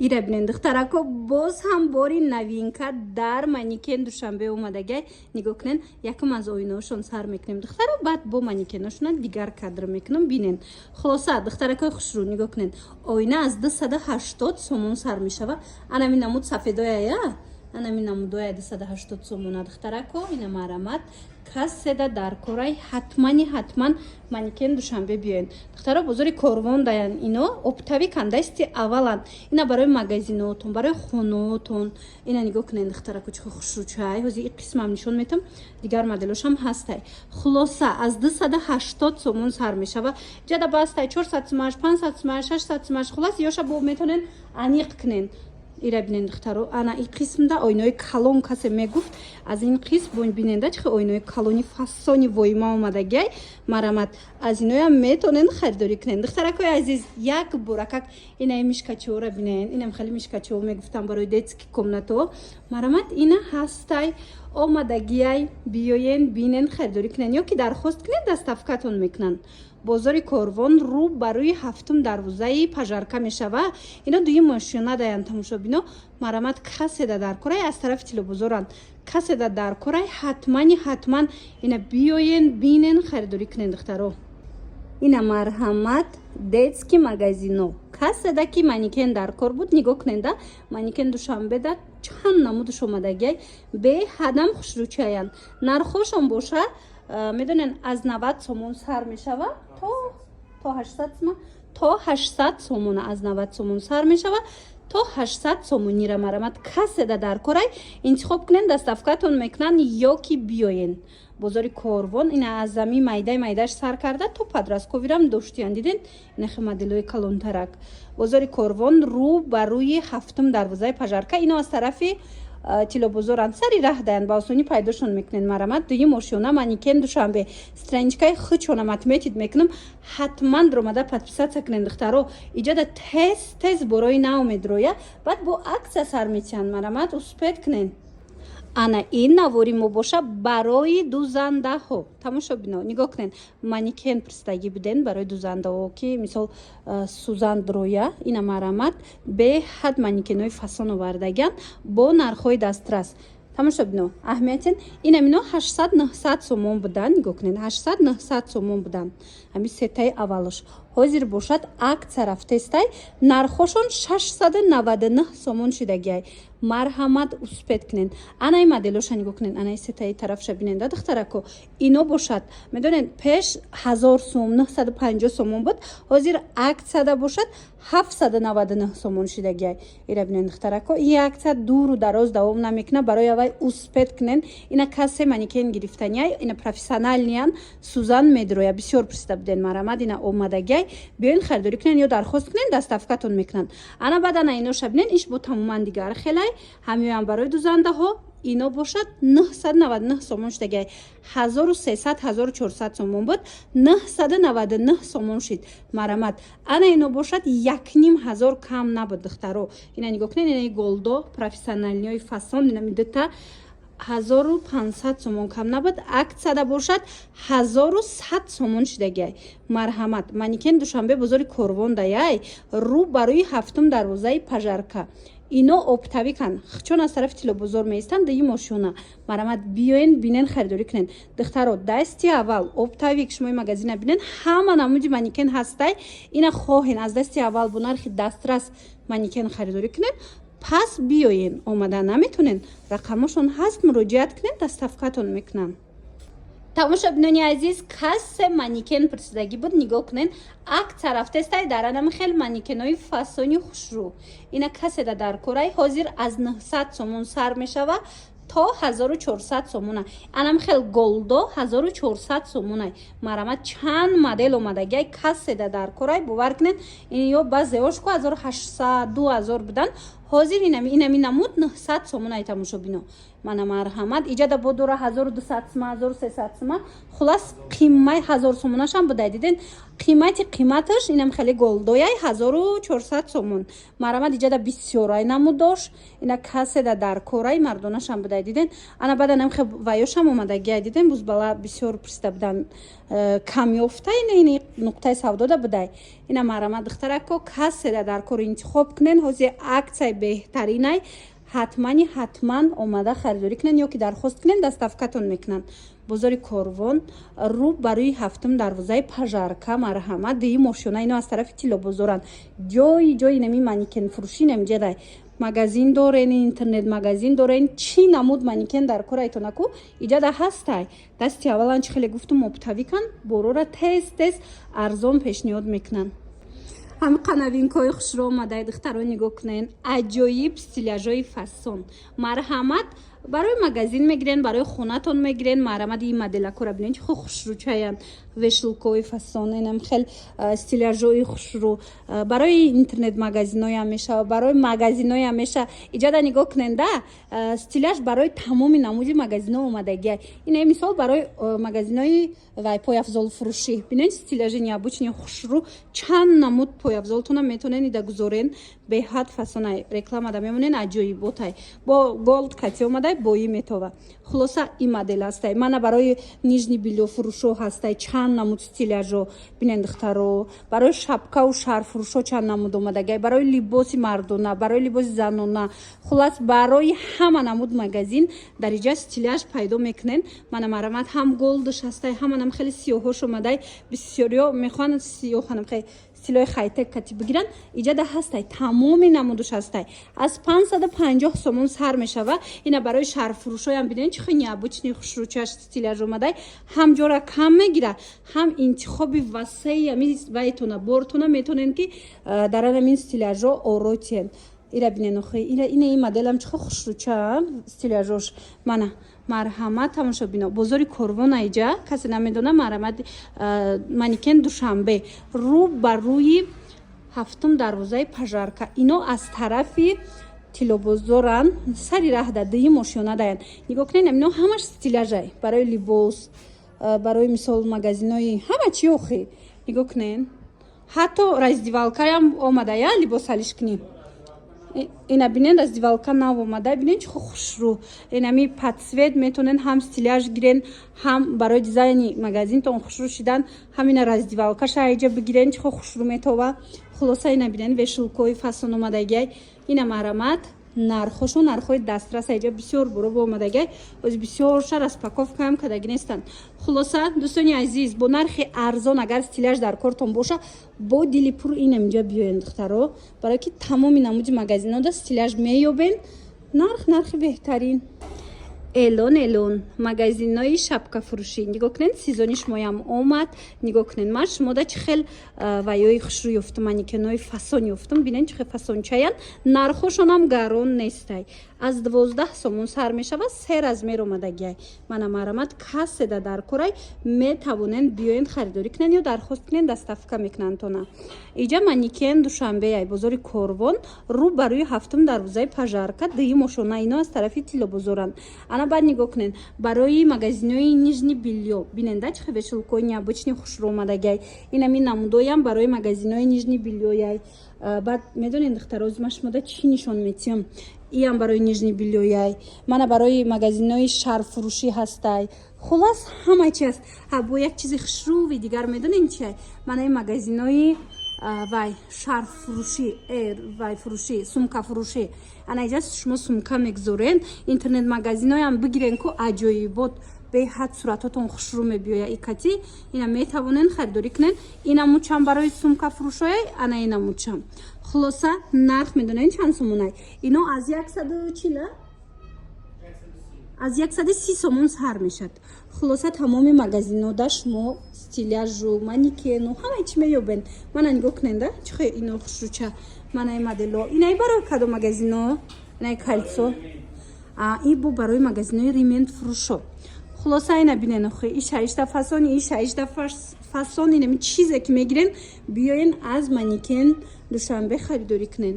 Ира бинен духтарако боз ҳам бори новинка дар манекен душанбе омадагай. нигоҳ кунен, якам аз оинаҳошон сар мекунем духтаро, баъд бо манекенашонан дигар кадр мекунам. бинен хулоса духтаракои хушрӯ, нигоҳ кунен, оина аз 280 сомон сар мешава. Анами намуд сафедояя, анами намудоя 280 сомона духтарако. ина марамат каседа дар корай ҳатман манекен душанбе биёен духтаро. бозори корвон даян, ино оптави кандасти аввалан. ина барои магазинотон, барои хонаотон. ина нигоҳ кунен духтарако чӣ хушрӯчай. ҳозир ин қисмам нишон метам, дигар моделошам ҳастай. хулоса аз 280 сомон сар мешава. ҷада бастай 400 сомаш, 500 сомаш, 600 сомаш. хулас ёша бо метонен аниқ кунен. ира бинен духтаро, ана ин қисмда ойнои калон касе мегуфт, аз ин қисм биненда чихе ойнои калони фасони воима омадагай. марамат аз иноям метонен харидорӣ кунен духтаракои азиз. як боракак ина мишкачиҳора бинен, инам хеле мишкачиҳо мегуфтам барои детски комнато. марамат ина ҳастай омадагиай, биёен бинен харидорӣ кунен ё ки дархост кунен доставкатон мекунанд. бозори корвон рӯ ба рӯи ҳафтум дарвозаи пажарка мешава. ино дуюм мошина даян тамошобино. марамат каседа дар корай аз тарафи тилобозоранд. каседа дар корай ҳатман ина биёен бинен харидорӣ кунен духтаро. ина марҳамат детски магазино каседа ки манекен дар кор буд. нигоҳ куненда манекен душанбеда чанд намудаш омадагай беҳадам хушрӯчаянд. нархошон боша медонен аз 90 сомон сар мешава то 800 сомон, то 800 сомон аз 90 сомон сар мешава то 800 сомонира. марамат каседа дар корай интихоб кунен, доставкатон мекунан ё ки биёен. бозори корвон ина аз зами майдаш сар карда то подростковирам доштиян. диден ина хе моделои калонтарак. бозори корвон рӯ ба рӯи ҳафтум дарвозаи пажарка. ино аз тарафи тилобозоранд, сари раҳ даянд, ба осонӣ пайдошон мекунен. марамат дуюм ошиёна манекен душанбе. страничкаи худшона матметид мекунам. ҳатман ромада подписатсия кунен духтаро. иҷода тез борои нав медроя, баъд бо аксия сар мечиянд. марамат успед кунен. ана ин навори мо боша барои дузандаҳо. тамошобино, нигоҳ кунен, манекен пирстагӣ буден барои дузандаҳо ки мисол сузанд роя. ина марамат беҳад манекенҳои фасон овардаган бо нархҳои дастрас. тамошобино, аҳамиятен инамино 800-900 сомон будан. нигоҳ кунен, 800-900 сомон будан. ҳами сетаи аввалош ҳозир бошад аксия рафтестай нархошон 699 сомон шидагиай. марҳамат успед кунен. анаи моделоша нигоҳ кунен, анаи сетаи тарафша биненда духтарако. ино бошад медонен пеш 1000 сом 950 сомон буд, ҳозир аксияда бошад 799 сомон шидагиай. ира бинен духтарако, ин аксия дуру дароз давом намекуна. барои аввай успед кунен. ина касе манекен гирифтанияй, ина профессионалниян сузан медроя. бисёр пурсида буден. марамат ина омадагиай, биёин харидорӣ кунен ё дархост кунен, доставкатон мекунанд. ана баъд ана иноша бинен, иш бо тамоман дигар хелай. ҳамиёям барои дузандаҳо. ино бошад 999 сомон шидагиай. 1300-1400 сомон буд, 999 сомон шид. марамат ана ино бошад 1500 кам набуд духтаро. ина нигоҳ кунен, инаи голдо профессионалниҳои фасон ина медота 1500 сомон кам набуд. аксияда бошад 1100 сомон шидагиай. марҳамат манекен душанбе бозори корвон даяй рӯ ба рӯи ҳафтум дарвозаи пажарка. ино оптавикан чон аз тарафи тилобозор меистанд. дуюм ошиёна. марамат биёен бинен харидорӣ кунен духтаро. дасти аввал оптавик шумои магазина бинен ҳама намуди манекен ҳастай. ина хоҳен аз дасти аввал бо нархи дастрас манекен харидорӣ кунен, пас биёен. омада наметонен, рақамошон ҳаст, муроҷиат кунен, доставкатон мекунанд. тамошобинони азиз, касе манекен пурсидагӣ буд. нигоҳ кунен, аксия рафтестай дар анам хел манекенҳои фасони хушрӯ. ина каседа дар корай ҳозир аз 900 сомон сар мешава то 1400 сомона. анам хел голдо 1400 сомонай. марамат чанд модел омадагиай каседа дар корай. бовар кунен, ин ё баъзеошко 1800-2000 будан, ҳозир инами намуд 900 сомон ай тамошобино мана марҳамат иҷада бодора 1200 сума 1300 сума хулас қиммаи 1000 сомонашам будай диден қиматаш инам хеле голдояй 1400 сомон марҳамат иҷада бисёрай намуд дош ина каседа дар корай мардонашам будай диден ана баданам хе ваёшам омадагиай диден бузбала бисёр приста будан камёфта ина нуқтаи савдода будай ина марҳамат духтарако каседа дар кор интихоб кунен ҳозир аксияи беҳтаринай ҳатман омада харидорӣ кунен ё ки дархост кунен доставкатон мекунанд бозори Корвон рӯ барои 7 дарвозаи пажарка марҳамат дии мошина ино аз тарафи тилобозоранд ҷои нами маникен фурӯшӣ намҷадай магазин дорен интернет магазин дорен чӣ намуд маникен дар корайтонаку иҷада ҳастай дасти аввалан чӣ хеле гуфтум оптавикан борора тез арзон пешниҳод мекунанд ҳамқа новинкаҳои хушро омадаи духтаро нигоҳ кунен аҷоиб стиляжои фасон марҳамат барои магазин мегирен барои хонатон мегирен марҳамат ин моделакора бинед хо хушрӯчаян вешилкои фасон инам хел стиляжои хушрӯ барои интернет магазиноям меша барои магазиноям меша иҷада нигоҳ кунен да стиляж барои тамоми намуди магазино омадагиай ина мисол барои магазинои вай пояфзолфурӯшӣ бинед стиляжи необычни хушрӯ чанд намуд пояфзолтона метонен ида гузорен беҳад фасонай рекламада мемонен аҷоиботай бо голд кати омадай бои метова хулоса ин модел ҳастай мана барои нижни билё фурӯшо ҳастай чанд намуд стиляжо бинен духтаро барои шапкаву шарфурӯшо чанд намуд омадагай барои либоси мардона барои либоси занона хулас барои ҳама намуд магазин дар иҷа стиляж пайдо мекунен мана марҳамат ҳам голдаш ҳастай ҳаманам хеле сиёҳош омадай бисёриё мехоҳанд сиёҳанам хеле стилои хайтек кати бигиранд иҷада ҳастай тамоми намудаш ҳастай аз 550 сомон сар мешава ина барои шарфурӯшоям бинен чӣ хеле необычни хушрӯчаш стиляж омадай ҳам ҷора кам мегира ҳам интихоби васеи ами вайтона бортона метонен ки дар анамин стиляжо оротиен ира бинен охи ина ин моделам чӣ хеле хушрӯча стиляжош мана марҳамат тамошобино бозори Корвон айҷа касе намедона марҳамат маникен душанбе рӯ ба рӯи 7 дарвозаи пажарка ино аз тарафи тилобозоран сари раҳда дии мошина даян нигоҳ кунен ино ҳамаш стиляжай барои либос барои мисол магазинои ҳама чи охи нигоҳ кунен ҳатто раздевалкаям омадая либос алиш кунем ина бинен раздевалка нав омада бинен чӣ хушрӯ инами подсвет метонен ҳам стиляж гирен ҳам барои дизайни магазинтон хушрӯ шидан ҳамина раздевалкаша айҷа бигирен чӣ хушрӯ метова хулоса ина бинен вешилкои фасон омадагиай ина марҳамат нархошо нархҳои дастрас айҷа бисёр буробо омадагиай оз бисёрша распаковкаам кадаги нестанд хулоса дӯстони азиз бо нархи арзон агар стиляж дар кортон боша бо дили пур инам инҷа биёен духтаро барое ки тамоми намуди магазинода стиляж меёбен нархи беҳтарин элон магазинои шапкафурӯшӣ нигоҳ кунен сезони шумоям омад нигоҳ кунен ман шумода чӣ хел ваёи хушрӯ ёфтум маникенои фасон ёфтум бинен чӣ хел фасончаян нархошонам гарон нестай аз 12 сомон сар мешава 3 размер омадагиай мана марҳамат каседа дар корай метавонен биёен харидорӣ кунен ё дархост кунен доставка мекунандтона иҷа маникен душанбеяй бозори Корвон рӯ ба рӯи 7 дарвозаи пажарка дии мошона ино аз тарафи тилобозоранд ана баъд нигоҳ кунен барои магазинои нижни билё биненда чӣ хел вешилкои необычни хушрӯ омадагиай инами намудоям барои магазинои нижни билёяй баъд медонен духтароз ма шумода чӣ нишон метиҳам иам барои нижни билёяй мана барои магазинои шарфурӯшӣ ҳастай хулас ҳама чи аст бо як чизи хушрӯви дигар медонен чиай мана ин магазинои вай шарфурӯшӣ вай фурӯшӣ сумкафурӯшӣ ана иҷа шумо сумка мегузорен интернет магазиноям бигирен ку аҷоибот беҳад суратотон хушрӯ мебиёя икати ина метавонен харидорӣ кунен инамучам барои сумкафурӯшояй ана инамучам хулоса нарх медонен чанд сомонай ино аз 140 аз 130 сомон сар мешад хулоса тамоми магазинода шумо стиляжу маникену ҳама чӣ меёбен мана нигоҳ куненда чӣ хел ино хушрӯча мана ин модело инай барои кадом магазино инай кальцо ин бо барои магазинои ремонт фурӯшо хулоса ина бинен охи и шаишта фасони и шаишта фасон инами чизе ки мегирен биёен аз маникен душанбе харидорӣ кунен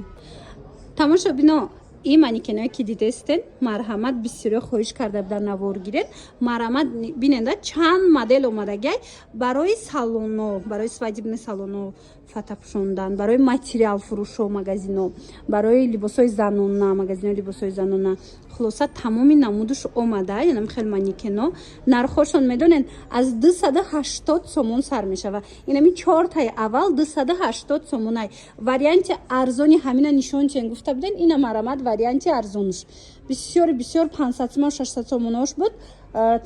тамошобино این манекенایی که دیدستین مرحمت بسیاری خواهش کرده بودن نوار گیرید. مرحمت بیننده چند مدل اومده گای برای سالونو، برای свадебный салону фата пушондан, برای материал фурушо магазино, برای либосой занона, магазино либосой занона. خلاصه تمامی نمودش اومده. یعنی خیلی манекено нархошон медонен از 280 сомон сар мешава. اینمی 4 тای اول 280 сомонай. варианти арзони ҳамина нишончен гуфта буден. ина مرحمت варианти арзонш بسیار بسیار 500 сомон 600 сомонош буд.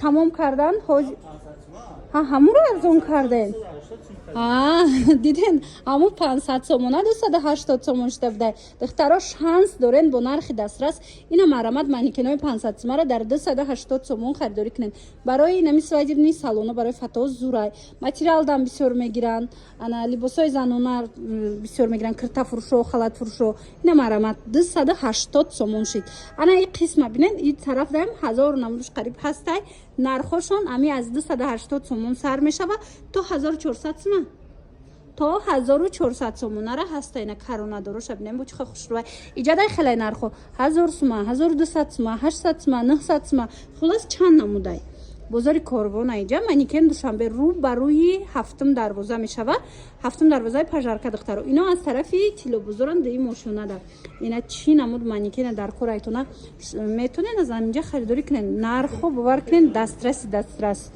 тамом кардан. ҳамун ро арзон карден. диден ҳамун 500 сомона 280 сомон шуда буда. духтаро шанс дорен бо нархи дастрас ина مرحمت манекенои 500 сомонро дар 280 сомон харидорӣ кунен. барои инами свадебни салоно, барои фато зурай материалдан бисёр мегиранд. ана либосои занона бисёр мегиранд. киртафурӯшо, халатфурӯшо. ина مرحمت 280 сомон шид. ана ин қисма бинен ин тараф даем 1000 намудуш қариб ҳастай. нархошон ами аз 280 сомон сар мешава то 1400 сомон. то 1400 сомонара ҳаста. ина каронадороша бинем бо чихо хушрӯй. иҷадай хеле нархо 1000 сомон, 1200 сомон, 800 сомон, 900 сомон. хулос чанд намудай. бозори корвона иҷа манекен душанбе рӯ ба рӯи ҳафтум дарвоза мешава. ҳафтум дарвозаи пажарка духтаро. ино аз тарафи тилобузоран ди мошинада. ина чӣ намуд манекена дар кор айтона метонен аз аминҷа харидорӣ кунен. нархо бовар кунен дастраси дастрас.